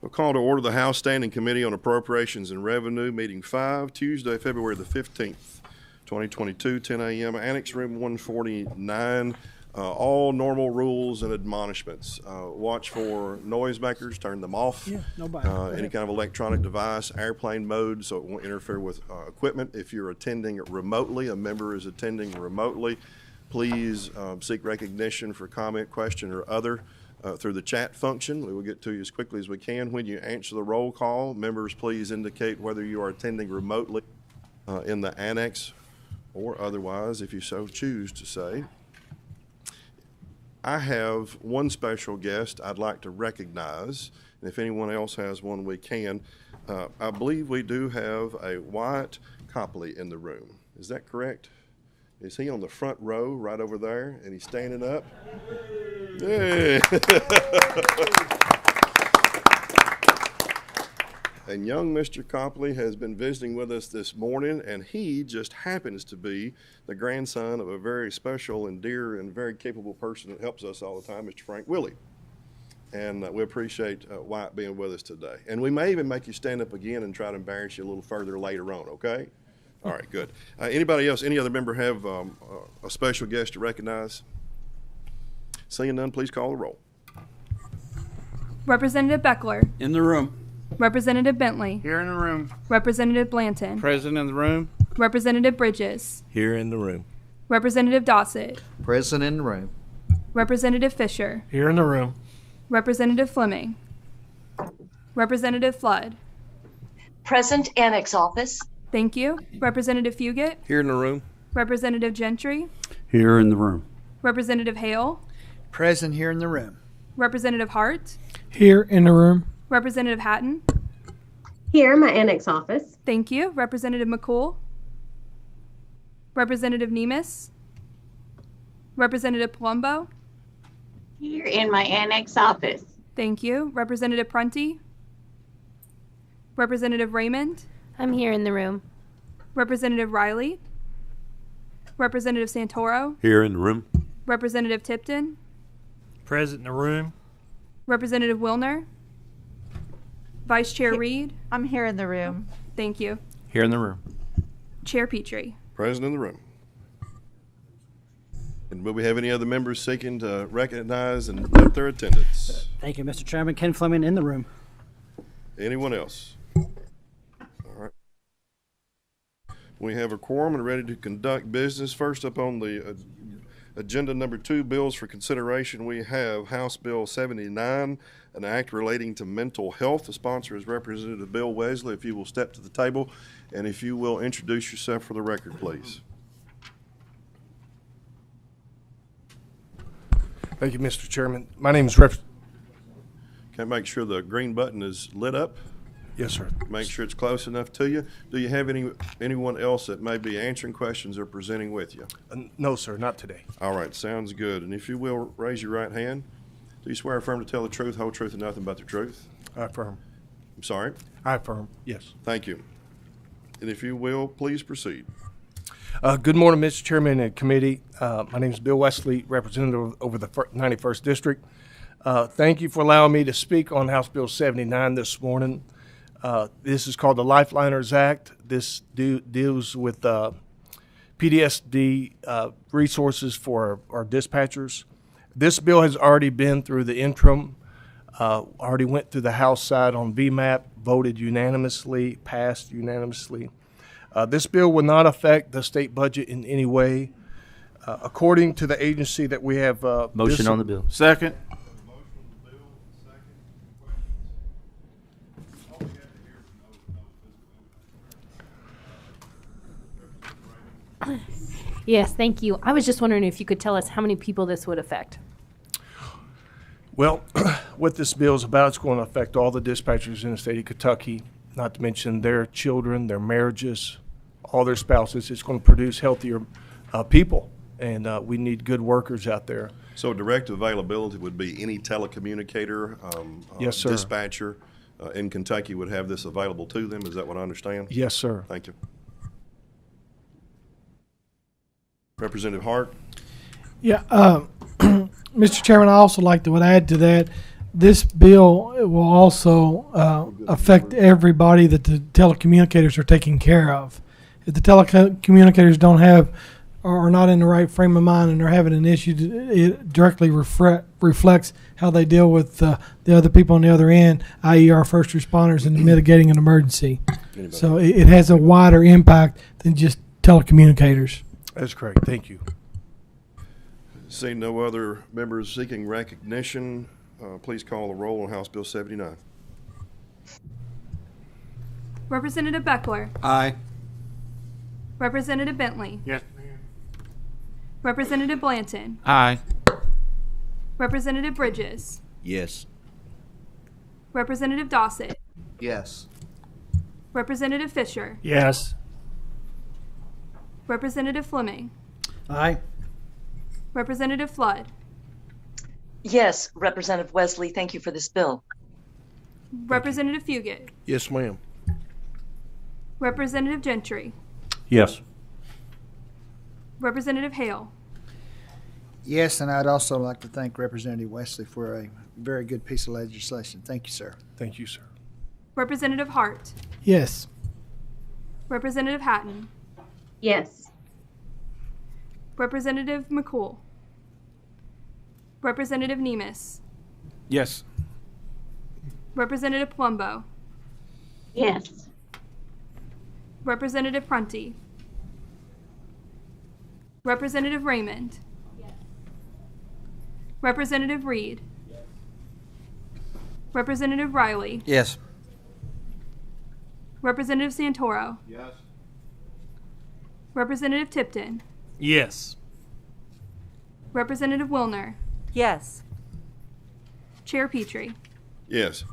We'll call to order the House Standing Committee on Appropriations and Revenue, meeting 5, Tuesday, February the 15th, 2022, 10 a.m., Annex Room 149. All normal rules and admonishments. Watch for noisemakers, turn them off. Yeah, nobody. Any kind of electronic device, airplane mode, so it won't interfere with equipment. If you're attending remotely, a member is attending remotely, please seek recognition for comment, question, or other through the chat function. We will get to you as quickly as we can. When you answer the roll call, members, please indicate whether you are attending remotely in the annex or otherwise, if you so choose to say. I have one special guest I'd like to recognize, and if anyone else has one, we can. I believe we do have a Wyatt Copley in the room. Is that correct? Is he on the front row right over there, and he's standing up? Hey. And young Mr. Copley has been visiting with us this morning, and he just happens to be the grandson of a very special and dear and very capable person that helps us all the time, Mr. Frank Willie. And we appreciate Wyatt being with us today. And we may even make you stand up again and try to embarrass you a little further later on, okay? All right, good. Anybody else, any other member have a special guest to recognize? Seeing none, please call the roll. Representative Beckler. In the room. Representative Bentley. Here in the room. Representative Blanton. Present in the room. Representative Bridges. Here in the room. Representative Dossett. Present in the room. Representative Fisher. Here in the room. Representative Fleming. Representative Flood. Present, Annex Office. Thank you. Representative Fugit. Here in the room. Representative Gentry. Here in the room. Representative Hale. Present here in the room. Representative Hart. Here in the room. Representative Hatton. Here in my annex office. Thank you. Representative McCool. Representative Nemes. Representative Palumbo. Here in my annex office. Thank you. Representative Prunty. Representative Raymond. I'm here in the room. Representative Riley. Representative Santoro. Here in the room. Representative Tipton. Present in the room. Representative Wilner. Vice Chair Reed. I'm here in the room. Thank you. Here in the room. Chair Petrie. Present in the room. And will we have any other members seeking to recognize and note their attendance? Thank you, Mr. Chairman. Ken Fleming in the room. Anyone else? All right. We have a quorum and ready to conduct business. First up on the agenda number 2, bills for consideration, we have House Bill 79, an act relating to mental health. The sponsor is Representative Bill Wesley. If you will step to the table, and if you will introduce yourself for the record, please. Thank you, Mr. Chairman. My name is Can I make sure the green button is lit up? Yes, sir. Make sure it's close enough to you. Do you have anyone else that may be answering questions or presenting with you? No, sir, not today. All right, sounds good. And if you will, raise your right hand. Do you swear or affirm to tell the truth, whole truth, and nothing but the truth? I affirm. I'm sorry? I affirm, yes. Thank you. And if you will, please proceed. Good morning, Mr. Chairman and committee. My name is Bill Wesley, representative over the 91st District. Thank you for allowing me to speak on House Bill 79 this morning. This is called the Lifeliners Act. This deals with PTSD resources for our dispatchers. This bill has already been through the interim, already went through the House side on VMAP, voted unanimously, passed unanimously. This bill will not affect the state budget in any way. According to the agency that we have... Motion on the bill. Second. Yes, thank you. I was just wondering if you could tell us how many people this would affect. Well, what this bill is about, it's going to affect all the dispatchers in the state of Kentucky, not to mention their children, their marriages, all their spouses. It's going to produce healthier people, and we need good workers out there. So direct availability would be any telecommunicator, yes, sir. Dispatcher in Kentucky would have this available to them. Is that what I understand? Yes, sir. Thank you. Representative Hart. Yeah, Mr. Chairman, I also like to add to that This bill will also affect everybody that the telecommunicators are taking care of. If the telecommunicators don't have or are not in the right frame of mind and are having an issue, it directly reflects how they deal with the other people on the other end, i.e. our first responders in mitigating an emergency. So it has a wider impact than just telecommunicators. That's correct. Thank you. Seeing no other members seeking recognition, please call the roll on House Bill 79. Representative Beckler. Aye. Representative Bentley. Yes. Representative Blanton. Aye. Representative Bridges. Yes. Representative Dossett. Yes. Representative Fisher. Yes. Representative Fleming. Aye. Representative Flood. Yes, Representative Wesley, thank you for this bill. Representative Fugit. Yes, ma'am. Representative Gentry. Yes. Representative Hale. Yes, and I'd also like to thank Representative Wesley for a very good piece of legislation. Thank you, sir. Thank you, sir. Representative Hart. Yes. Representative Hatton. Yes. Representative McCool. Representative Nemus. Yes. Representative Plumbo. Yes. Representative Prunty. Representative Raymond. Representative Reed. Representative Riley. Yes. Representative Santoro. Yes. Representative Tipton. Yes. Representative Wilner. Yes. Chair Petrie. Yes.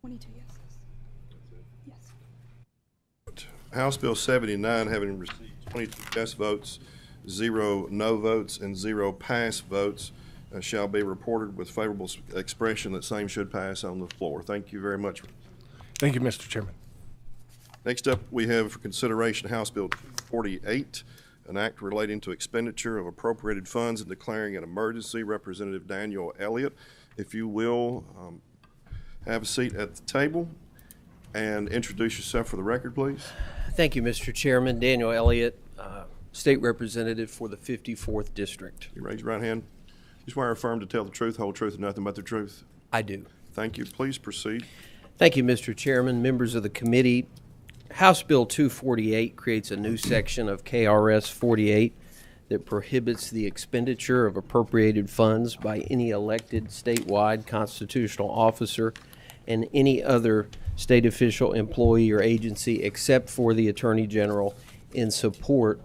22 yeses. Yes. House Bill 79, having received 22 yes votes, 0 no votes, and 0 pass votes, shall be reported with favorable expression that same should pass on the floor. Thank you very much. Thank you, Mr. Chairman. Next up, we have for consideration House Bill 248, an act relating to expenditure of appropriated funds and declaring an emergency. Representative Daniel Elliott, if you will, have a seat at the table and introduce yourself for the record, please. Thank you, Mr. Chairman. Daniel Elliott, State Representative for the 54th District. You raise your right hand. You swear or affirm to tell the truth, whole truth, and nothing but the truth? I do. Thank you. Please proceed. Thank you, Mr. Chairman, members of the committee. House Bill 248 creates a new section of KRS 48 that prohibits the expenditure of appropriated funds by any elected statewide constitutional officer and any other state official, employee, or agency except for the Attorney General in support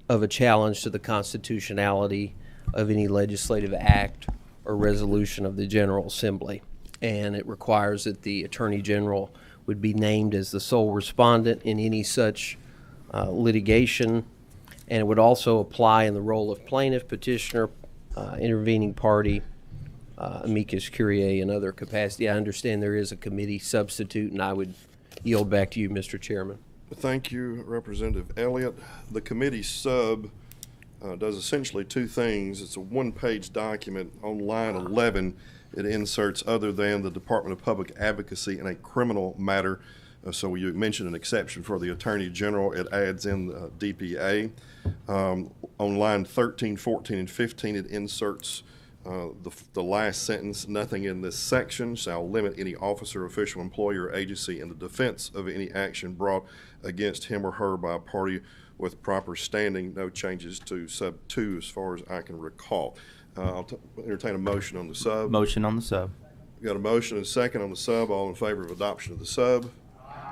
of a challenge to the constitutionality of any legislative act or resolution of the General Assembly. And it requires that the Attorney General would be named as the sole respondent in any such litigation, and it would also apply in the role of plaintiff, petitioner, intervening party, amicus curiae, and other capacity. I understand there is a committee substitute, and I would yield back to you, Mr. Chairman. Thank you, Representative Elliott. The committee sub does essentially two things. It's a one-page document. On line 11, it inserts other than the Department of Public Advocacy in a criminal matter. So you mentioned an exception for the Attorney General. It adds in DPA. On line 13, 14, and 15, it inserts the last sentence, nothing in this section shall limit any officer, official, employer, or agency in the defense of any action brought against him or her by a party with proper standing. No changes to sub 2 as far as I can recall. I'll entertain a motion on the sub. Motion on the sub. We got a motion and a second on the sub. All in favor of adoption of the sub?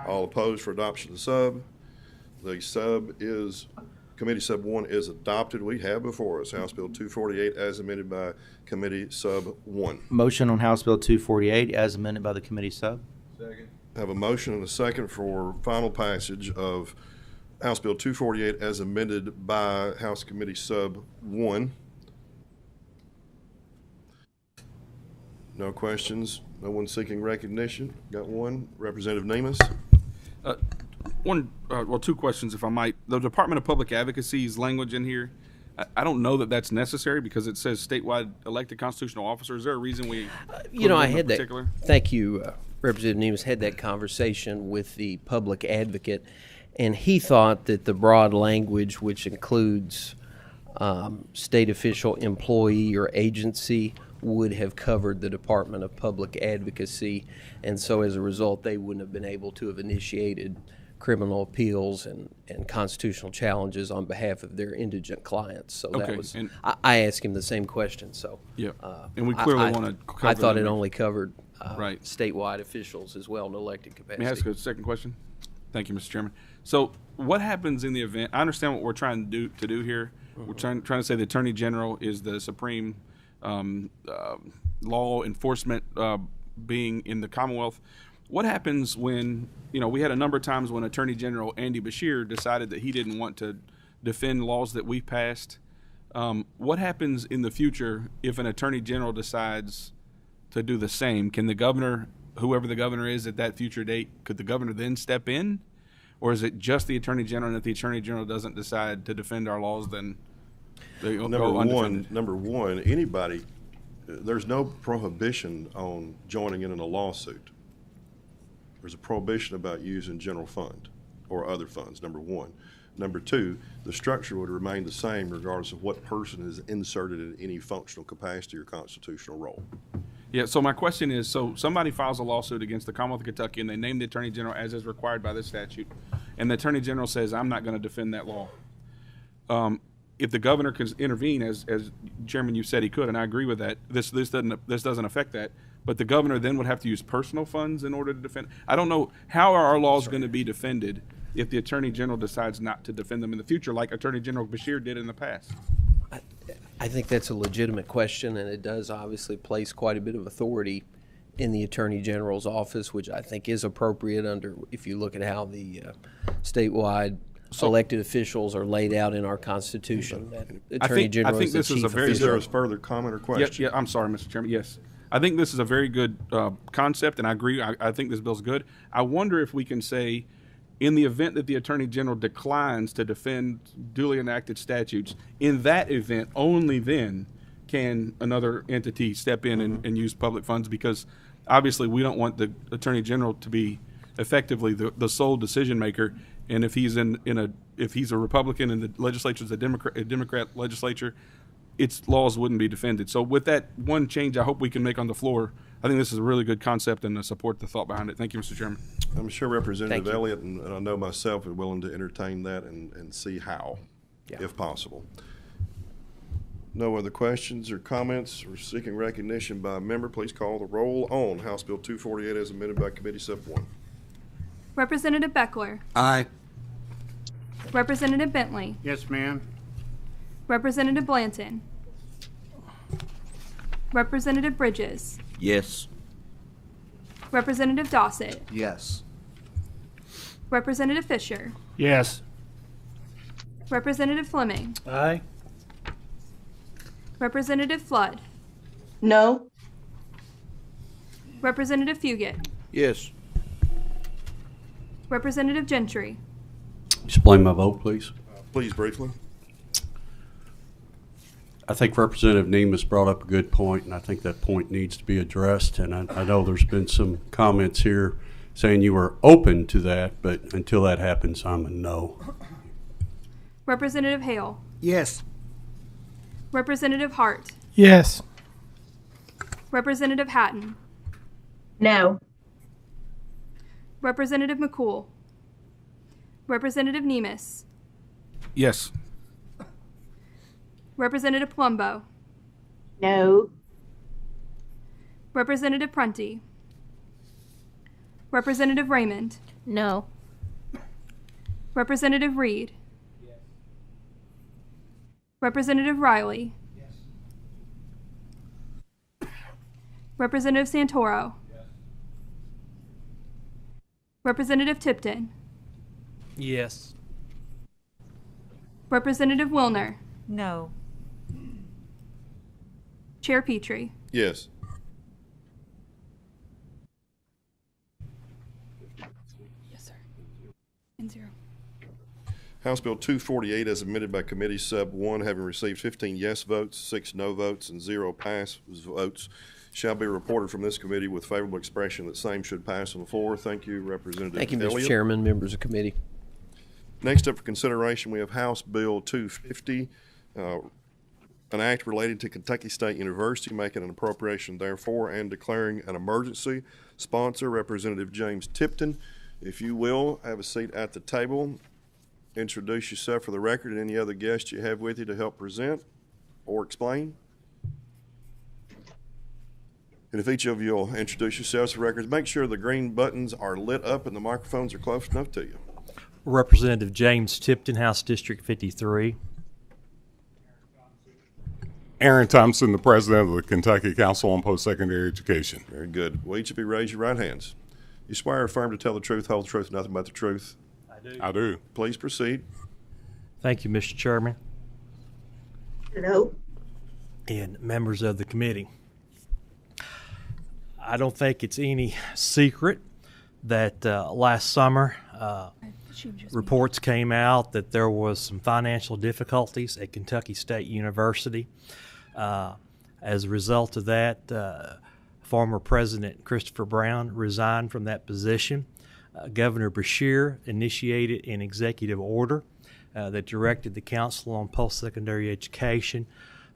All opposed for adoption of the sub? The sub is, Committee Sub 1 is adopted. We have before us House Bill 248 as amended by Committee Sub 1. Motion on House Bill 248 as amended by the committee sub. Second. Have a motion and a second for final passage of House Bill 248 as amended by House Committee Sub 1. No questions? No one seeking recognition? Got one? Representative Nemus? Two questions, if I might. The Department of Public Advocacy's language in here, I don't know that that's necessary because it says statewide elected constitutional officers. Is there a reason we? You know, I include them in had that. particular? Thank you, Representative Nemes had that conversation with the public advocate, and he thought that the broad language, which includes state official, employee, or agency, would have covered the Department of Public Advocacy, and so as a result, they wouldn't have been able to have initiated criminal appeals and constitutional challenges on behalf of their indigent clients. So Okay, that was, and- I asked him the same question, so. Yeah, and we clearly want to cover I thought them. it only covered Right. statewide officials as well in elected capacity. May I ask a second question? Thank you, Mr. Chairman. So what happens in the event, I understand what we're trying to do here. We're trying to say the Attorney General is the supreme law enforcement being in the Commonwealth. What happens when, we had a number of times when Attorney General Andy Beshear decided that he didn't want to defend laws that we passed. What happens in the future if an Attorney General decides to do the same? Can the governor, whoever the governor is at that future date, could the governor then step in? Or is it just the Attorney General, and if the Attorney General doesn't decide to defend our laws, then they go undefended? Number one, anybody, there's no prohibition on joining in a lawsuit. There's a prohibition about using general fund or other funds, number one. Number two, the structure would remain the same regardless of what person is inserted in any functional capacity or constitutional role. Yeah, so my question is, so somebody files a lawsuit against the Commonwealth of Kentucky and they name the Attorney General as is required by this statute, and the Attorney General says, I'm not going to defend that law. If the governor can intervene, as Chairman, you said he could, and I agree with that, this doesn't affect that, but the governor then would have to use personal funds in order to defend. I don't know, how are our laws going to be defended if the Attorney General decides not to defend them in the future, like Attorney General Beshear did in the past? I think that's a legitimate question, and it does obviously place quite a bit of authority in the Attorney General's office, which I think is appropriate under, if you look at how the statewide elected officials are laid out in our Constitution. That Attorney General is the chief official. Is there a further comment or question? Yeah, I'm sorry, Mr. Chairman. Yes. I think this is a very good concept, and I agree. I think this bill's good. I wonder if we can say, in the event that the Attorney General declines to defend duly enacted statutes, in that event, only then can another entity step in and use public funds, because obviously we don't want the Attorney General to be effectively the sole decision maker. And if he's if he's a Republican and the legislature is a Democrat legislature, its laws wouldn't be defended. So with that one change I hope we can make on the floor, I think this is a really good concept, and I support the thought behind it. Thank you, Mr. Chairman. I'm sure Representative Elliott and I know myself are willing to entertain that and see how, if possible. No other questions or comments or seeking recognition by a member. Please call the roll on House Bill 248 as amended by Committee Sub 1. Representative Beckler. Aye. Representative Bentley. Yes, ma'am. Representative Blanton. Representative Bridges. Yes. Representative Dossett. Yes. Representative Fisher. Yes. Representative Fleming. Aye. Representative Flood. No. Representative Fugit. Yes. Representative Gentry. Explain my vote, please. Please, briefly. I think Representative Nemes brought up a good point, and I think that point needs to be addressed. And I know there's been some comments here saying you were open to that, but until that happens, I'm a no. Representative Hale. Yes. Representative Hart. Yes. Representative Hatton. No. Representative McCool. Representative Nemes. Yes. Representative Plumbo. No. Representative Prunty. Representative Raymond. No. Representative Reed. Representative Riley. Representative Santoro. Representative Tipton. Yes. Representative Wilner. No. Chair Petrie. Yes. Yes, sir. And 0. House Bill 248 as amended by Committee Sub 1 having received 15 yes votes, 6 no votes, and 0 pass votes shall be reported from this committee with favorable expression that same should pass on the floor. Thank you, Representative Thank you, Elliott. Mr. Chairman, members of committee. Next up for consideration, we have House Bill 250, an act related to Kentucky State University, making an appropriation therefore and declaring an emergency. Sponsor, Representative James Tipton. If you will, have a seat at the table. Introduce yourself for the record and any other guests you have with you to help present or explain. And if each of you will introduce yourselves for the record, make sure the green buttons are lit up and the microphones are close enough to you. Representative James Tipton, House District 53. Aaron Thompson, the president of the Kentucky Council on Post-Secondary Education. Very good. Will each of you raise your right hands? You swear or affirm to tell the truth, whole truth, and nothing but the truth? I do. Please proceed. Thank you, Mr. Chairman. No. And members of the committee. I don't think it's any secret that last summer reports came out that there was some financial difficulties at Kentucky State University. As a result of that, former President Christopher Brown resigned from that position. Governor Beshear initiated an executive order that directed the Council on Post-Secondary Education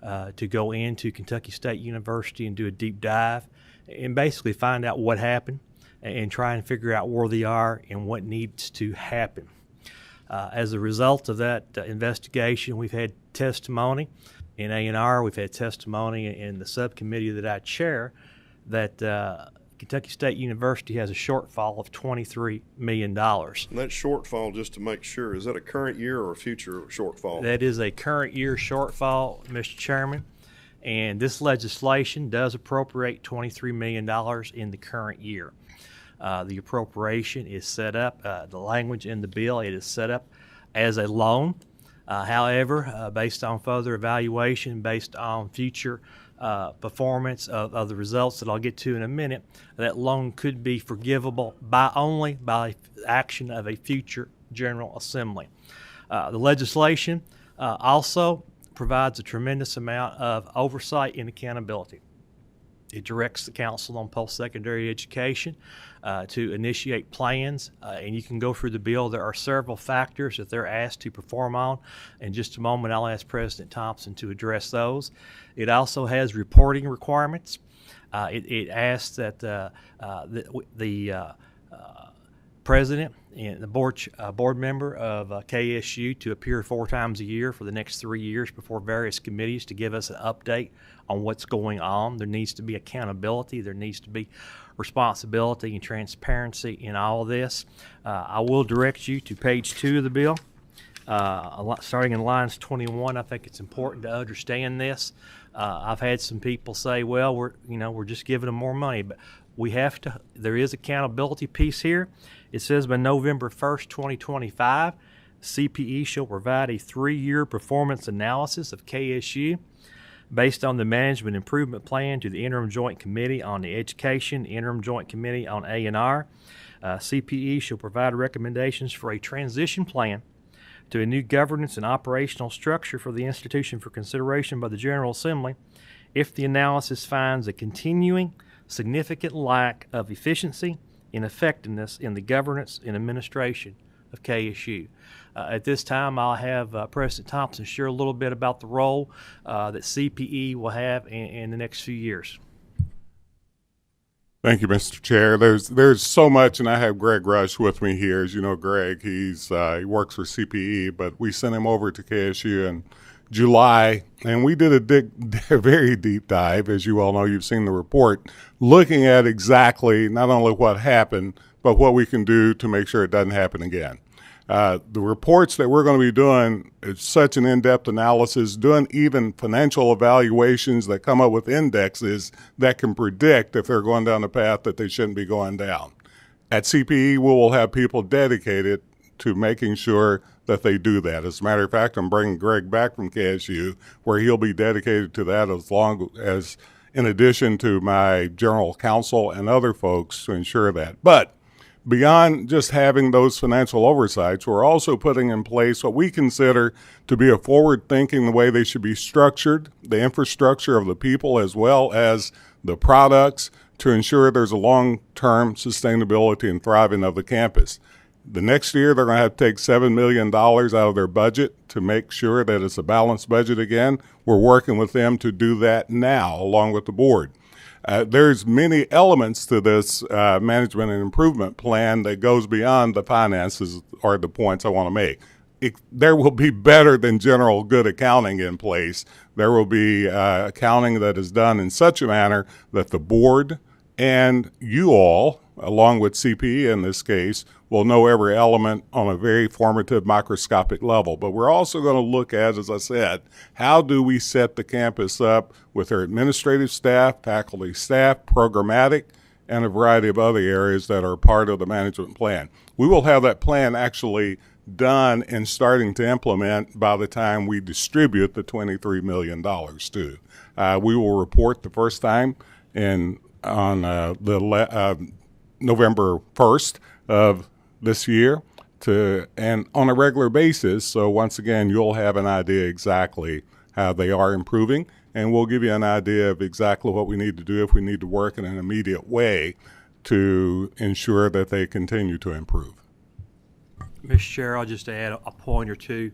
to go into Kentucky State University and do a deep dive and basically find out what happened and try and figure out where they are and what needs to happen. As a result of that investigation, we've had testimony in A&R, we've had testimony in the subcommittee that I chair that Kentucky State University has a shortfall of $23 million. And that shortfall, just to make sure, is that a current year or a future shortfall? That is a current year shortfall, Mr. Chairman. And this legislation does appropriate $23 million in the current year. The appropriation is set up, the language in the bill, it is set up as a loan. However, based on further evaluation, based on future performance of the results that I'll get to in a minute, that loan could be forgivable only by action of a future General Assembly. The legislation also provides a tremendous amount of oversight and accountability. It directs the Council on Post-Secondary Education to initiate plans, and you can go through the bill. There are several factors that they're asked to perform on. In just a moment, I'll ask President Thompson to address those. It also has reporting requirements. It asks that the president and the board member of KSU to appear 4 times a year for the next 3 years before various committees to give us an update on what's going on. There needs to be accountability. There needs to be responsibility and transparency in all of this. I will direct you to page 2 of the bill. Starting in lines 21, I think it's important to understand this. I've had some people say, well, we're just giving them more money, but there is accountability piece here. It says by November 1st, 2025, CPE shall provide a 3-year performance analysis of KSU based on the Management Improvement Plan to the Interim Joint Committee on the Education, Interim Joint Committee on A&R. CPE shall provide recommendations for a transition plan to a new governance and operational structure for the institution for consideration by the General Assembly if the analysis finds a continuing significant lack of efficiency and effectiveness in the governance and administration of KSU. At this time, I'll have President Thompson share a little bit about the role that CPE will have in the next few years. Thank you, Mr. Chair. There's so much, and I have Greg Rush with me here. As you know, Greg, he works for CPE, but we sent him over to KSU in July, and we did a very deep dive. As you all know, you've seen the report, looking at exactly not only what happened, but what we can do to make sure it doesn't happen again. The reports that we're going to be doing is such an in-depth analysis, doing even financial evaluations that come up with indexes that can predict if they're going down the path that they shouldn't be going down. At CPE, we will have people dedicated to making sure that they do that. As a matter of fact, I'm bringing Greg back from KSU, where he'll be dedicated to that as long as, in addition to my general counsel and other folks to ensure that. But beyond just having those financial oversights, we're also putting in place what we consider to be a forward thinking, the way they should be structured, the infrastructure of the people as well as the products, to ensure there's a long-term sustainability and thriving of the campus. The next year, they're going to have to take $7 million out of their budget to make sure that it's a balanced budget again. We're working with them to do that now, along with the board. There's many elements to this management and improvement plan that goes beyond the finances, are the points I want to make. There will be better than general good accounting in place. There will be accounting that is done in such a manner that the board and you all, along with CPE in this case, will know every element on a very formative microscopic level. But we're also going to look at, as I said, how do we set the campus up with our administrative staff, faculty staff, programmatic, and a variety of other areas that are part of the management plan. We will have that plan actually done and starting to implement by the time we distribute the $23 million too. We will report the first time on November 1st of this year and on a regular basis. So once again, you'll have an idea exactly how they are improving, and we'll give you an idea of exactly what we need to do if we need to work in an immediate way to ensure that they continue to improve. Mr. Chair, I'll just add a point or two.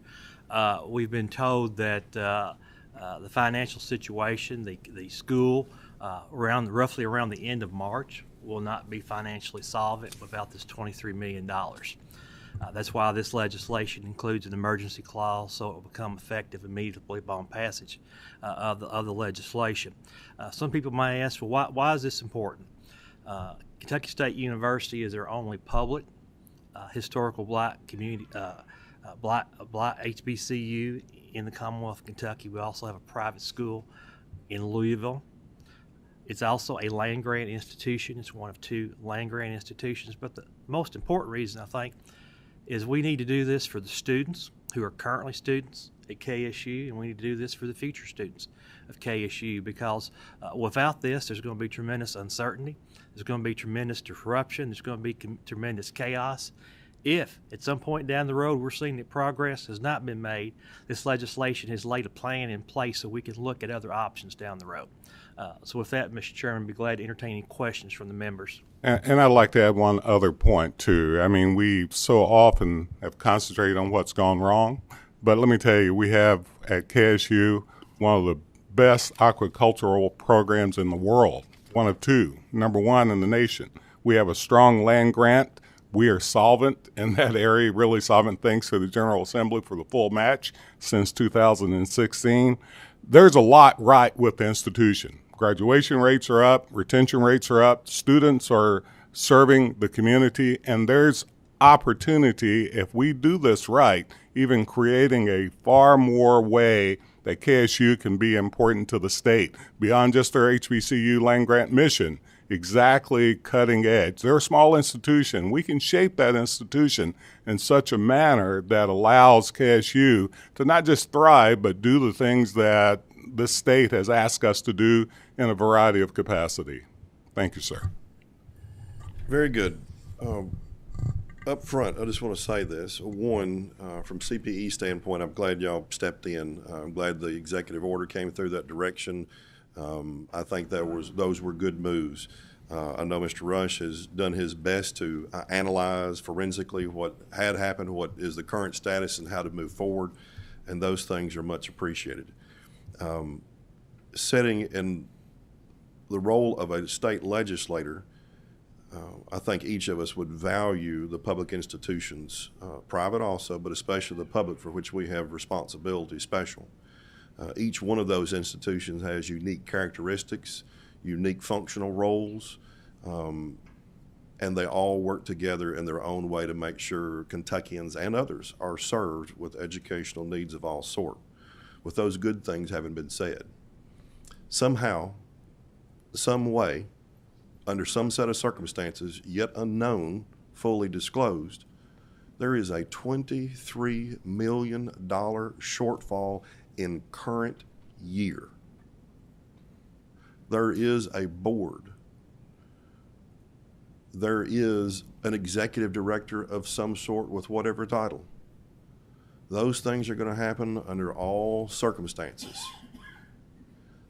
We've been told that the financial situation, the school, roughly around the end of March, will not be financially solvent without this $23 million. That's why this legislation includes an emergency clause, so it will become effective immediately upon passage of the legislation. Some people may ask, well, why is this important? Kentucky State University is their only public historical black community, black HBCU in the Commonwealth of Kentucky. We also have a private school in Louisville. It's also a land grant institution. It's one of 2 land grant institutions. But the most important reason, I think, is we need to do this for the students who are currently students at KSU, and we need to do this for the future students of KSU, because without this, there's going to be tremendous uncertainty. There's going to be tremendous disruption. There's going to be tremendous chaos. If at some point down the road we're seeing that progress has not been made, this legislation has laid a plan in place so we can look at other options down the road. So with that, Mr. Chairman, I'd be glad to entertain any questions from the members. And I'd like to add one other point, too. I mean, we so often have concentrated on what's gone wrong, but let me tell you, we have at KSU one of the best aquacultural programs in the world, one of 2, number 1 in the nation. We have a strong land grant. We are solvent in that area, really solvent, thanks to the General Assembly for the full match since 2016. There's a lot right with the institution. Graduation rates are up, retention rates are up, students are serving the community, and there's opportunity, if we do this right, even creating a far more way that KSU can be important to the state, beyond just their HBCU land grant mission, exactly cutting edge. They're a small institution. We can shape that institution in such a manner that allows KSU to not just thrive, but do the things that this state has asked us to do in a variety of capacity. Thank you, sir. Very good. Up front, I just want to say this. One, from CPE standpoint, I'm glad y'all stepped in. I'm glad the executive order came through that direction. I think those were good moves. I know Mr. Rush has done his best to analyze forensically what had happened, what is the current status, and how to move forward, and those things are much appreciated. Setting in the role of a state legislator, I think each of us would value the public institutions, private also, but especially the public for which we have responsibility special. Each one of those institutions has unique characteristics, unique functional roles, and they all work together in their own way to make sure Kentuckians and others are served with educational needs of all sort. With those good things having been said, somehow, some way, under some set of circumstances yet unknown, fully disclosed, there is a $23 million shortfall in current year. There is a board there is an executive director of some sort with whatever title. Those things are going to happen under all circumstances.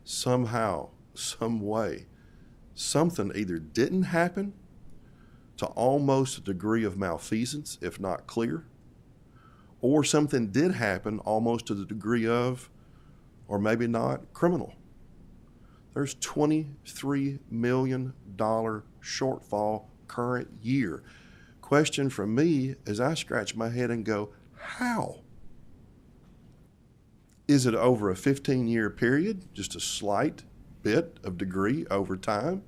Somehow, some way, something either didn't happen to almost a degree of malfeasance, if not clear, or something did happen almost to the degree of, or maybe not, criminal. There's $23 million shortfall current year. Question from me as I scratch my head and go, how? Is it over a 15-year period, just a slight bit of degree over time?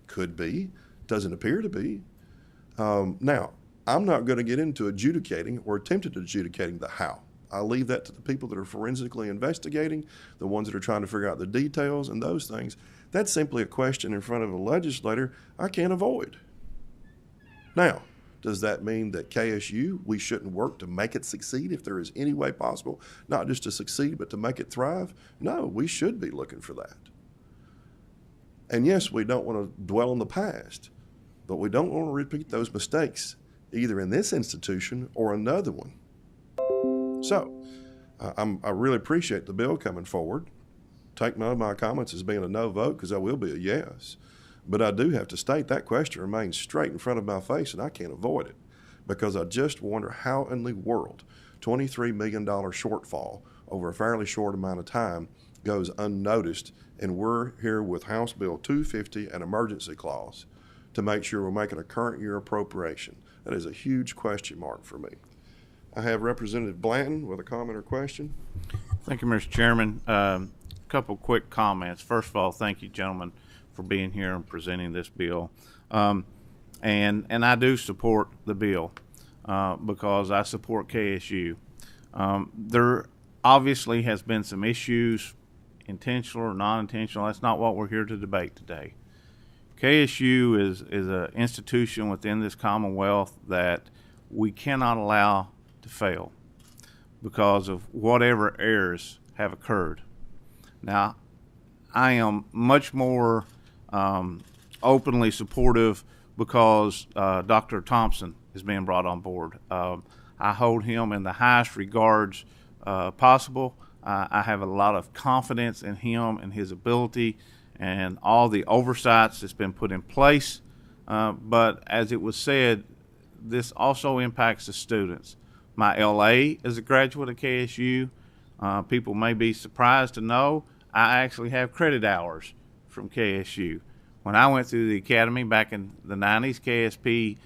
Could be. Doesn't appear to be. Now, I'm not going to get into adjudicating or attempted adjudicating the how. I leave that to the people that are forensically investigating, the ones that are trying to figure out the details and those things. That's simply a question in front of a legislator I can't avoid. Now, does that mean that KSU, we shouldn't work to make it succeed if there is any way possible, not just to succeed, but to make it thrive? No, we should be looking for that. And yes, we don't want to dwell on the past, but we don't want to repeat those mistakes, either in this institution or another one. So, I really appreciate the bill coming forward. Take none of my comments as being a no vote, because I will be a yes. But I do have to state that question remains straight in front of my face, and I can't avoid it, because I just wonder how in the world $23 million shortfall over a fairly short amount of time goes unnoticed, and we're here with House Bill 250, an emergency clause, to make sure we're making a current year appropriation. That is a huge question mark for me. I have Representative Blanton with a comment or question. Thank you, Mr. Chairman. A couple quick comments. First of all, thank you, gentlemen, for being here and presenting this bill. And I do support the bill because I support KSU. There obviously has been some issues, intentional or non-intentional. That's not what we're here to debate today. KSU is an institution within this Commonwealth that we cannot allow to fail because of whatever errors have occurred. Now, I am much more openly supportive because Dr. Thompson is being brought on board. I hold him in the highest regards possible. I have a lot of confidence in him and his ability and all the oversights that's been put in place. But as it was said, this also impacts the students. My LA is a graduate of KSU. People may be surprised to know I actually have credit hours from KSU. When I went through the academy back in the 90s, KSP,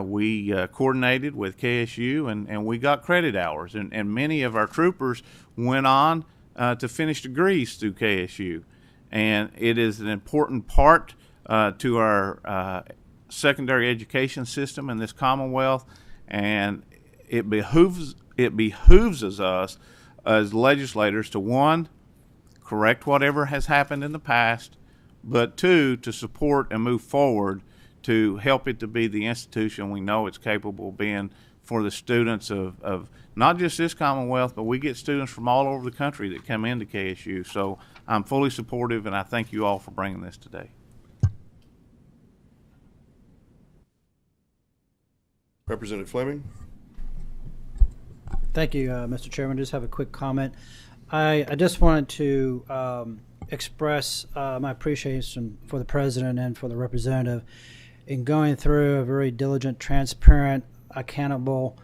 we coordinated with KSU and we got credit hours. And many of our troopers went on to finish degrees through KSU. And it is an important part to our secondary education system in this Commonwealth, and it behooves us as legislators to, one, correct whatever has happened in the past, but two, to support and move forward to help it to be the institution we know it's capable of being for the students of not just this Commonwealth, but we get students from all over the country that come into KSU. So I'm fully supportive, and I thank you all for bringing this today. Representative Fleming. Thank you, Mr. Chairman. Just have a quick comment. I just wanted to express my appreciation for the President and for the representative in going through a very diligent, transparent, accountable,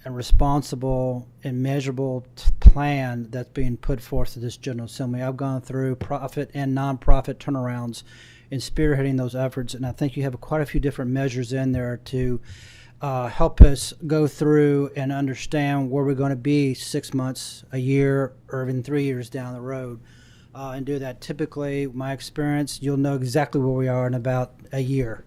and responsible and measurable plan that's being put forth to this General Assembly. I've gone through profit and nonprofit turnarounds in spearheading those efforts, and I think you have quite a few different measures in there to help us go through and understand where we're going to be 6 months, a year, or even 3 years down the road. And do that. Typically, my experience, you'll know exactly where we are in about a year,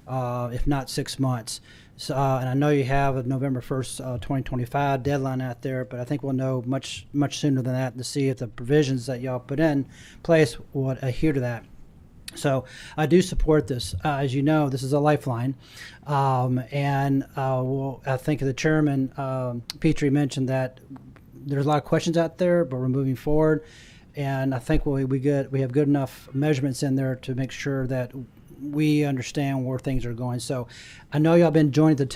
if not 6 months. So, and I know you have a November 1st, 2025 deadline out there, but I think we'll know much sooner than that to see if the provisions that y'all put in place would adhere to that. So I do support this. As you know, this is a lifeline. I think the chairman, Petrie, mentioned that there's a lot of questions out there, but we're moving forward. And I think we have good enough measurements in there to make sure that we understand where things are going. So I know y'all been joined at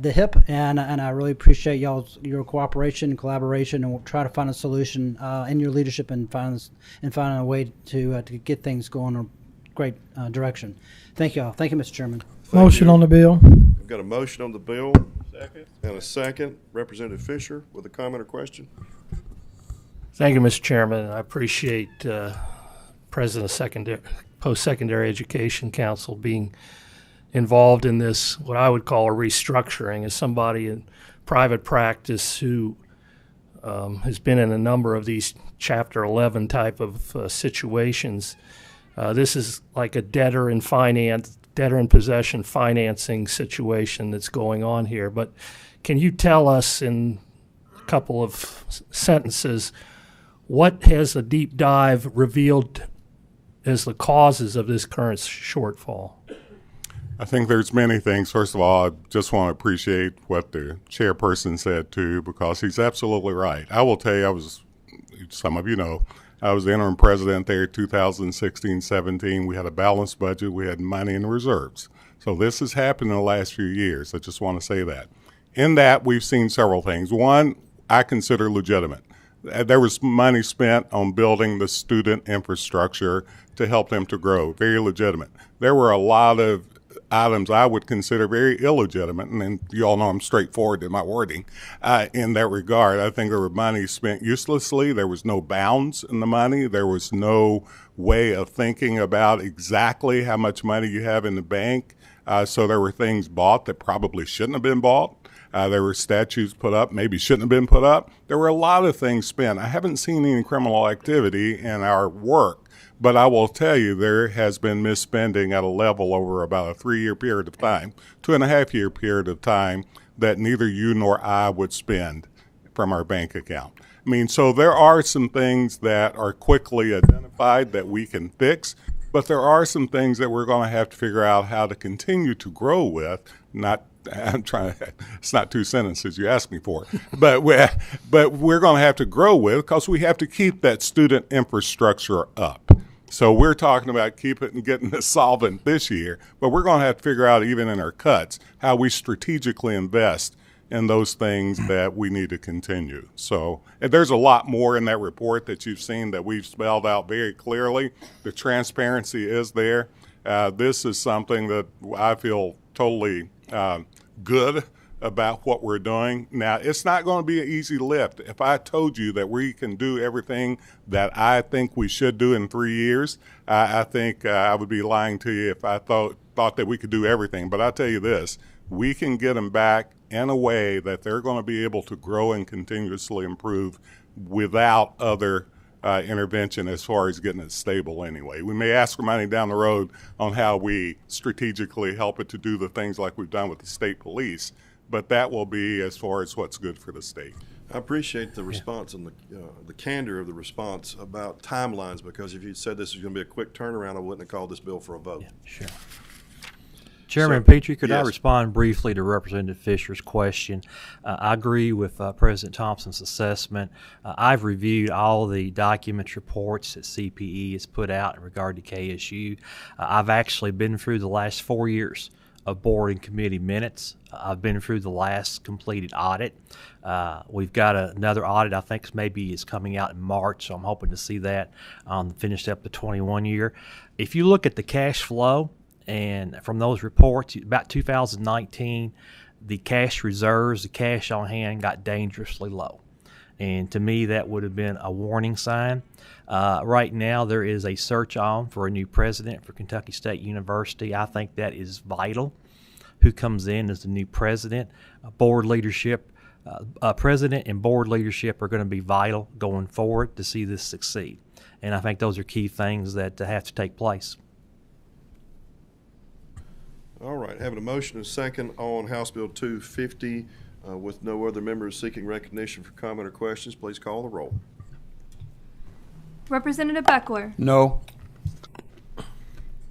the hip, and I really appreciate your cooperation and collaboration, and we'll try to find a solution in your leadership and find a way to get things going in a great direction. Thank you all. Thank you, Mr. Chairman. Motion on the bill. We've got a motion on the bill. Second. And a second. Representative Fisher with a comment or question. Thank you, Mr. Chairman. I appreciate President of Post-Secondary Education Council being involved in this, what I would call a restructuring. As somebody in private practice who has been in a number of these Chapter 11 type of situations, this is like a debtor in possession financing situation that's going on here. But can you tell us in a couple of sentences what has a deep dive revealed as the causes of this current shortfall? I think there's many things. First of all, I just want to appreciate what the chairperson said too, because he's absolutely right. I will tell you, some of you know, I was the interim president there 2016-17. We had a balanced budget. We had money in reserves. So this has happened in the last few years. I just want to say that. In that, we've seen several things. One, I consider legitimate. There was money spent on building the student infrastructure to help them to grow. Very legitimate. There were a lot of items I would consider very illegitimate, and you all know I'm straightforward in my wording in that regard. I think there were money spent uselessly. There was no bounds in the money. There was no way of thinking about exactly how much money you have in the bank. So there were things bought that probably shouldn't have been bought. There were statutes put up, maybe shouldn't have been put up. There were a lot of things spent. I haven't seen any criminal activity in our work, but I will tell you there has been misspending at a level over about a 3-year period of time, 2.5-year period of time, that neither you nor I would spend from our bank account. I mean, so there are some things that are quickly identified that we can fix, but there are some things that we're going to have to figure out how to continue to grow with. It's not 2 sentences you asked me for, but we're going to have to grow with, because we have to keep that student infrastructure up. So we're talking about getting this solvent this year, but we're going to have to figure out, even in our cuts, how we strategically invest in those things that we need to continue. So there's a lot more in that report that you've seen that we've spelled out very clearly. The transparency is there. This is something that I feel totally good about what we're doing. Now, it's not going to be an easy lift. If I told you that we can do everything that I think we should do in 3 years, I think I would be lying to you if I thought that we could do everything. But I'll tell you this, we can get them back in a way that they're going to be able to grow and continuously improve without other intervention as far as getting it stable anyway. We may ask for money down the road on how we strategically help it to do the things like we've done with the state police, but that will be as far as what's good for the state. I appreciate the response and the candor of the response about timelines, because if you'd said this was going to be a quick turnaround, I wouldn't have called this bill for a vote. Yeah, sure. Chairman Petrie, could I respond briefly to Representative Fisher's question? I agree with President Thompson's assessment. I've reviewed all the documents, reports that CPE has put out in regard to KSU. I've actually been through the last 4 years of board and committee minutes. I've been through the last completed audit. We've got another audit I think maybe is coming out in March, so I'm hoping to see that finished up the 21 year. If you look at the cash flow, and from those reports, about 2019, the cash reserves, the cash on hand got dangerously low. And to me, that would have been a warning sign. Right now, there is a search on for a new president for Kentucky State University. I think that is vital. Who comes in as the new president? Board leadership, president and board leadership are going to be vital going forward to see this succeed. And I think those are key things that have to take place. All right, having a motion and a second on House Bill 250 with no other members seeking recognition for comment or questions, please call the roll. Representative Beckler. No.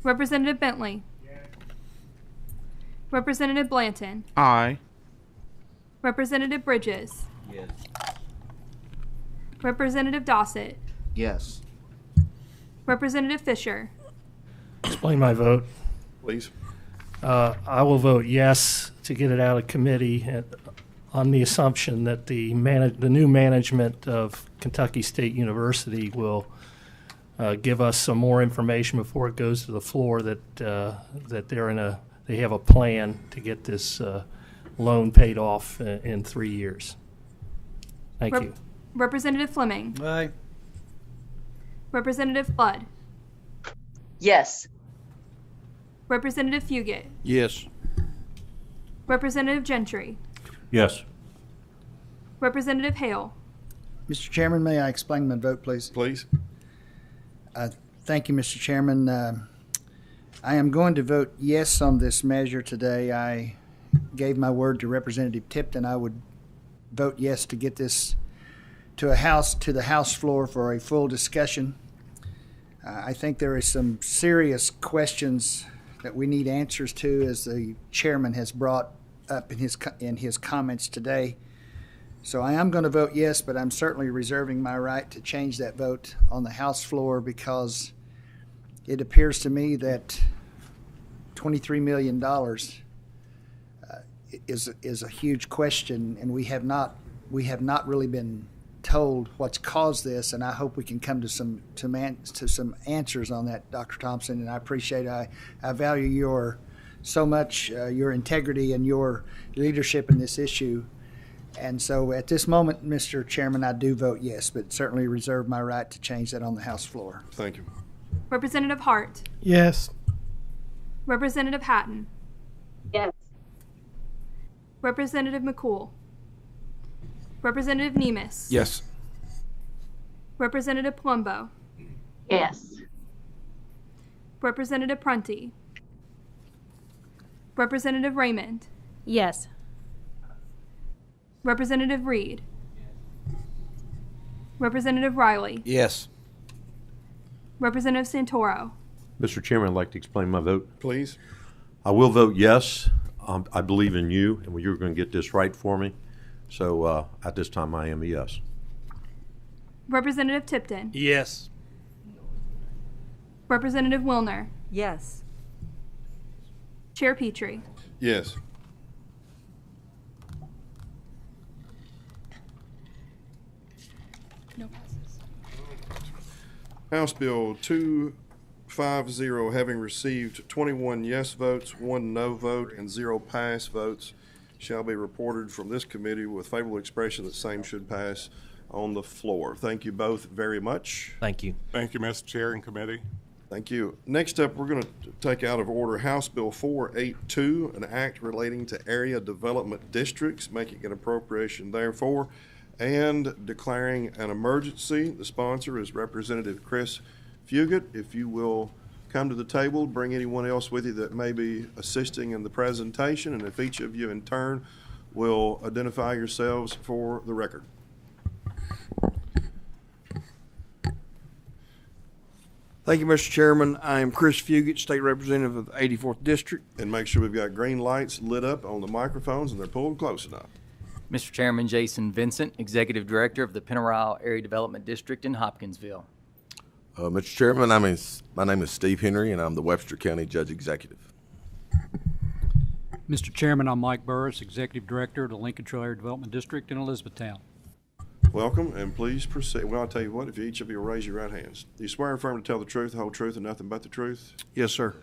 Representative Bentley. Yes. Representative Blanton. Aye. Representative Bridges. Yes. Representative Dossett. Yes. Representative Fisher. Explain my vote. Please. I will vote yes to get it out of committee on the assumption that the new management of Kentucky State University will give us some more information before it goes to the floor that they have a plan to get this loan paid off in 3 years. Thank you. Representative Fleming. Aye. Representative Flood. Yes. Representative Fugit. Yes. Representative Gentry. Yes. Representative Hale. Mr. Chairman, may I explain my vote, please? Please. Thank you, Mr. Chairman. I am going to vote yes on this measure today. I gave my word to Representative Tipton. I would vote yes to get this to the House floor for a full discussion. I think there is some serious questions that we need answers to, as the chairman has brought up in his comments today. So I am going to vote yes, but I'm certainly reserving my right to change that vote on the House floor, because it appears to me that $23 million is a huge question, and we have not really been told what's caused this, and I hope we can come to some answers on that, Dr. Thompson. And I appreciate, I value your integrity and your leadership in this issue. And so at this moment, Mr. Chairman, I do vote yes, but certainly reserve my right to change that on the House floor. Thank you. Representative Hart. Yes. Representative Hatton. Yes. Representative McCool. Representative Nemus. Yes. Representative Palumbo. Yes. Representative Prunty. Representative Raymond. Yes. Representative Reed. Representative Riley. Yes. Representative Santoro. Mr. Chairman, I'd like to explain my vote. Please. I will vote yes. I believe in you, and you're going to get this right for me. So at this time, I am a yes. Representative Tipton. Yes. Representative Wilner. Yes. Chair Petrie. Yes. No passes. House Bill 250, having received 21 yes votes, 1 no vote, and 0 pass votes, shall be reported from this committee with favorable expression that same should pass on the floor. Thank you both very much. Thank you. Thank you, Mr. Chair and committee. Thank you. Next up, we're going to take out of order House Bill 482, an act relating to area development districts, making an appropriation therefore, and declaring an emergency. The sponsor is Representative Chris Fugit. If you will come to the table, bring anyone else with you that may be assisting in the presentation, and if each of you in turn will identify yourselves for the record. Thank you, Mr. Chairman. I am Chris Fugit, State Representative of the 84th District. And make sure we've got green lights lit up on the microphones and they're pulled close enough. Mr. Chairman, Jason Vincent, Executive Director of the Pennyrile Area Development District in Hopkinsville. Mr. Chairman, my name is Steve Henry, and I'm the Webster County Judge Executive. Mr. Chairman, I'm Mike Burris, Executive Director of the Lincoln Trail Area Development District in Elizabethtown. Welcome, and please proceed. Well, I'll tell you what, if each of you will raise your right hands. Do you swear or affirm to tell the truth, the whole truth, and nothing but the truth? Yes, sir.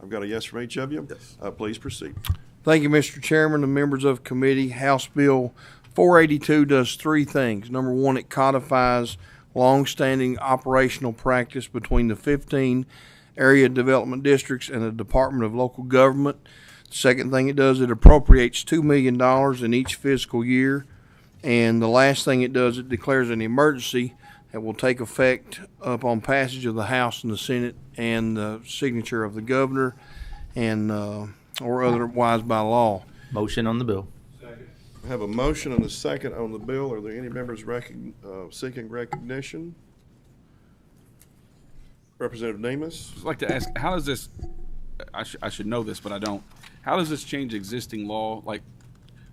I've got a yes from each of you. Yes. Please proceed. Thank you, Mr. Chairman and members of committee. House Bill 482 does 3 things. Number 1, it codifies long-standing operational practice between the 15 area development districts and the Department of Local Government. The second thing it does, it appropriates $2 million in each fiscal year. And the last thing it does, it declares an emergency that will take effect upon passage of the House and the Senate and the signature of the governor and or otherwise by law. Motion on the bill. I have a motion and a second on the bill. Are there any members seeking recognition? Representative Nemus. I'd like to ask, how does this, I should know this, but I don't. How does this change existing law? Like,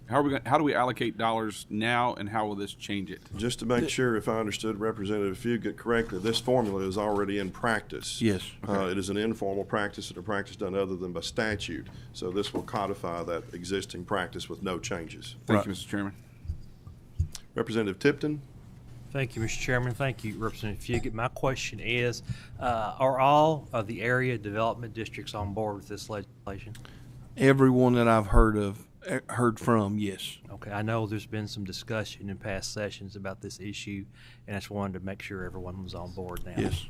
How do we allocate dollars now, and how will this change it? Just to make sure, if I understood Representative Fugit correctly, this formula is already in practice. Yes. It is an informal practice and a practice done other than by statute. So this will codify that existing practice with no changes. Thank you, Mr. Chairman. Representative Tipton. Thank you, Mr. Chairman. Thank you, Representative Fugit. My question is, are all of the area development districts on board with this legislation? Everyone that I've heard from, yes. Okay, I know there's been some discussion in past sessions about this issue, and I just wanted to make sure everyone was on board now. Yes.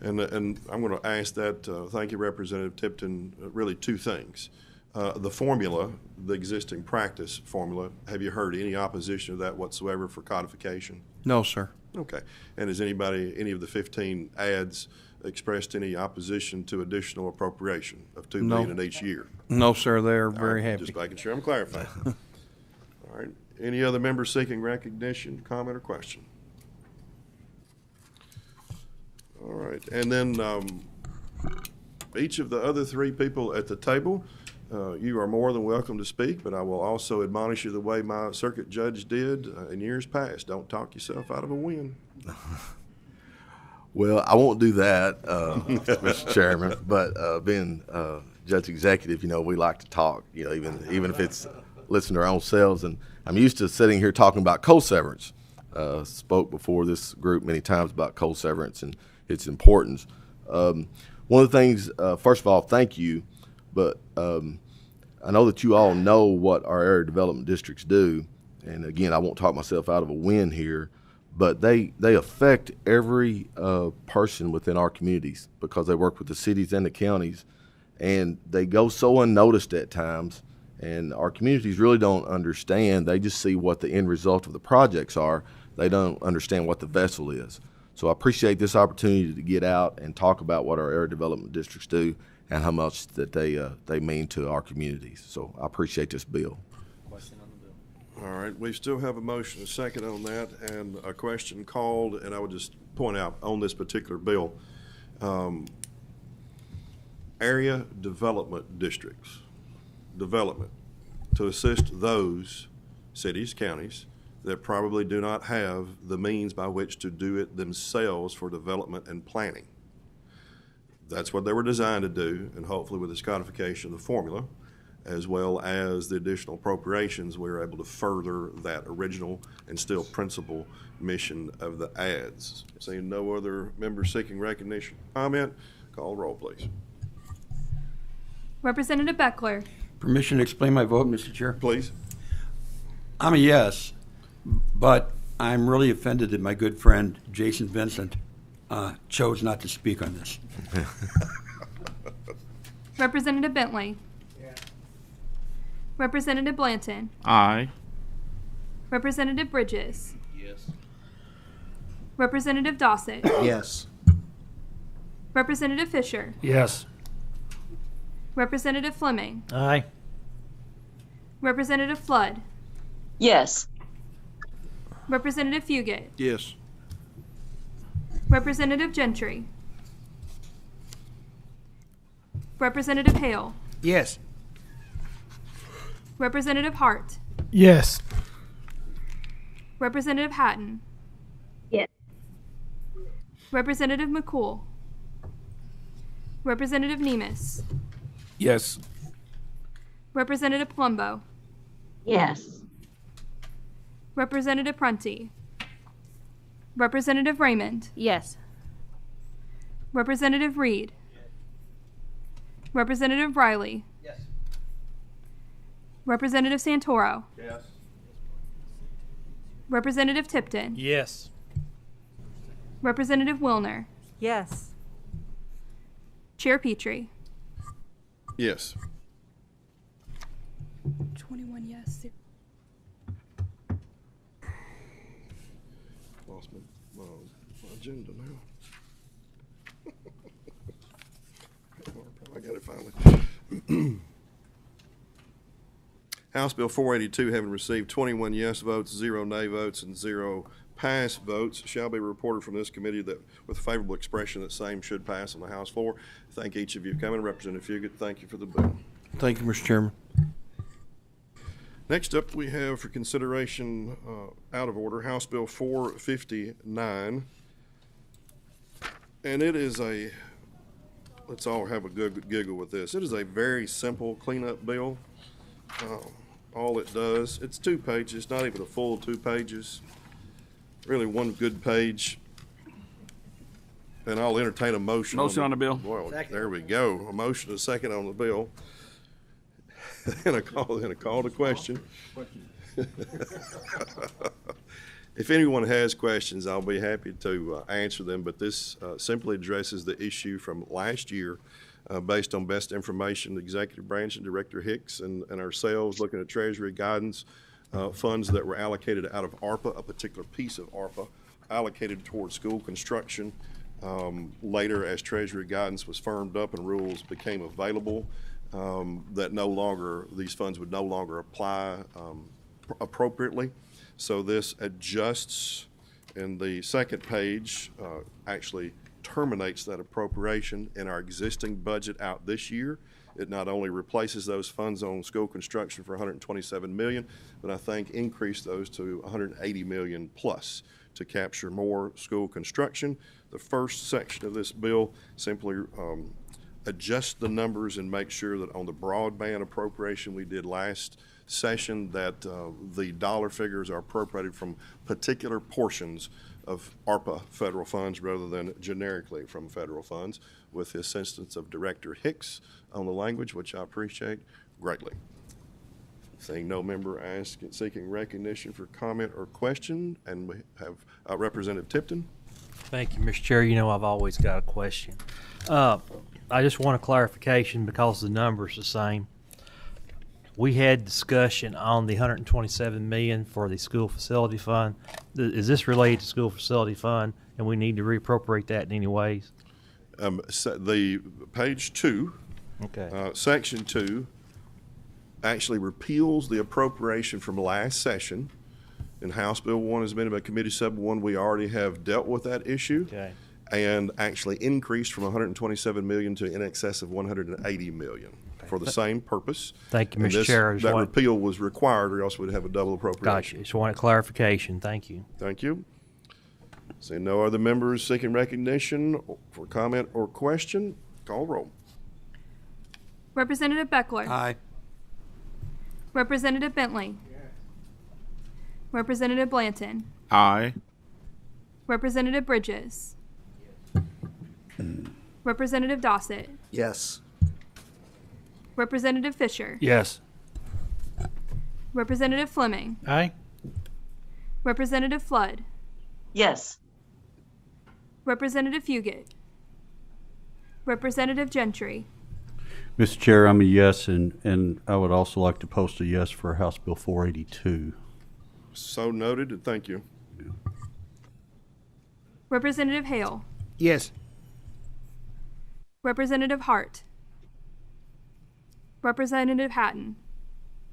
And I'm going to ask that, thank you, Representative Tipton, really two things. The formula, the existing practice formula, have you heard any opposition to that whatsoever for codification? No, sir. Okay. And has anybody, any of the 15 ads expressed any opposition to additional appropriation of $2 million in each year? No, sir. They're very happy. Just making sure I'm clarifying. All right. Any other members seeking recognition, comment, or question? All right. And then each of the other three people at the table, you are more than welcome to speak, but I will also admonish you the way my circuit judge did in years past. Don't talk yourself out of a win. Well, I won't do that, Mr. Chairman, but being judge executive, we like to talk, even if it's listen to our own selves. And I'm used to sitting here talking about co-severance. Spoke before this group many times about co-severance and its importance. One of the things, first of all, thank you, but I know that you all know what our area development districts do. And again, I won't talk myself out of a win here, but they affect every person within our communities because they work with the cities and the counties, and they go so unnoticed at times, and our communities really don't understand. They just see what the end result of the projects are. They don't understand what the vessel is. So I appreciate this opportunity to get out and talk about what our area development districts do and how much that they mean to our communities. So I appreciate this bill. All right, we still have a motion, a second on that, and a question called, and I would just point out on this particular bill, area development districts, development, to assist those cities, counties, that probably do not have the means by which to do it themselves for development and planning. That's what they were designed to do, and hopefully with this codification of the formula, as well as the additional appropriations, we were able to further that original and still principal mission of the ads. Seeing no other members seeking recognition, comment, call the roll, please. Representative Beckler. Permission to explain my vote, Mr. Chair? Please. I'm a yes, but I'm really offended that my good friend Jason Vincent chose not to speak on this. Representative Bentley. Representative Blanton. Aye. Representative Bridges. Yes. Representative Dossett. Yes. Representative Fisher. Yes. Representative Fleming. Aye. Representative Flood. Yes. Representative Fugit. Yes. Representative Gentry. Representative Hale. Yes. Representative Hart. Yes. Representative Hatton. Yes. Representative McCool. Representative Nemus. Yes. Representative Plumbo. Yes. Representative Prunty. Representative Raymond. Yes. Representative Reed. Representative Riley. Yes. Representative Santoro. Yes. Representative Tipton. Yes. Representative Wilner. Yes. Chair Petrie. Yes. 21 yes. Lost my agenda now. I got it finally. House Bill 482, having received 21 yes votes, 0 nay votes, and 0 pass votes, shall be reported from this committee that with favorable expression that same should pass on the House floor. Thank each of you for coming. Representative Fugit, thank you for the bill. Thank you, Mr. Chairman. Next up, we have for consideration, out of order, House Bill 459. And it is let's all have a good giggle with this. It is a very simple cleanup bill. All it does, it's 2 pages, not even a full 2 pages. Really one good page. And I'll entertain a motion. Motion on the bill. Well, there we go. A motion, a second on the bill. And a call to question. If anyone has questions, I'll be happy to answer them, but this simply addresses the issue from last year based on best information, the executive branch and Director Hicks and ourselves looking at Treasury guidance, funds that were allocated out of ARPA, a particular piece of ARPA, allocated towards school construction. Later, as Treasury guidance was firmed up and rules became available, that these funds would no longer apply appropriately. So this adjusts, and the second page actually terminates that appropriation in our existing budget out this year. It not only replaces those funds on school construction for $127 million, but I think increased those to $180 million plus to capture more school construction. The first section of this bill simply adjust the numbers and make sure that on the broadband appropriation we did last session that the dollar figures are appropriated from particular portions of ARPA federal funds rather than generically from federal funds, with the assistance of Director Hicks on the language, which I appreciate greatly. Seeing no member seeking recognition for comment or question, and we have Representative Tipton. Thank you, Mr. Chair. You know I've always got a question. I just want a clarification because the number's the same. We had discussion on the $127 million for the school facility fund. Is this related to school facility fund, and we need to reappropriate that in any ways? So the page 2, okay, section 2, actually repeals the appropriation from last session. And House Bill 1 has been about Committee Sub 1. We already have dealt with that issue. Okay. And actually increased from $127 million to in excess of $180 million for the same purpose. Thank you, Mr. Chair. That repeal was required, or else we'd have a double appropriation. Gotcha. Just wanted clarification. Thank you. Thank you. Seeing no other members seeking recognition for comment or question, call roll. Representative Beckler. Aye. Representative Bentley. Representative Blanton. Aye. Representative Bridges. Representative Dossett. Yes. Representative Fisher. Yes. Representative Fleming. Aye. Representative Flood. Yes. Representative Fugit. Representative Gentry. Mr. Chair, I'm a yes, and I would also like to post a yes for House Bill 482. So noted, and thank you. Representative Hale. Yes. Representative Hart. Representative Hatton.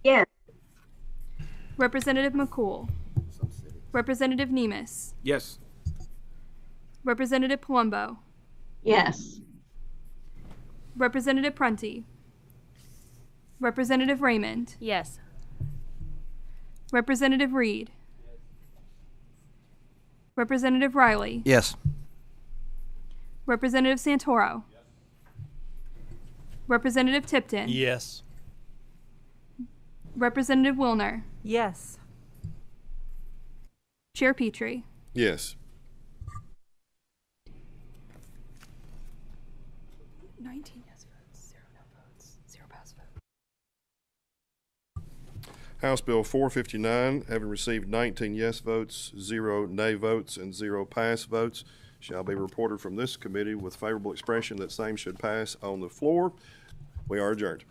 Yes. Representative McCool. Representative Nemus. Yes. Representative Palumbo. Yes. Representative Prunty. Representative Raymond. Yes. Representative Reed. Representative Riley. Yes. Representative Santoro. Representative Tipton. Yes. Representative Wilner. Yes. Chair Petrie. Yes. 19 yes votes, 0 no votes, 0 pass votes. House Bill 459, having received 19 yes votes, 0 nay votes, and 0 pass votes, shall be reported from this committee with favorable expression that same should pass on the floor. We are adjourned.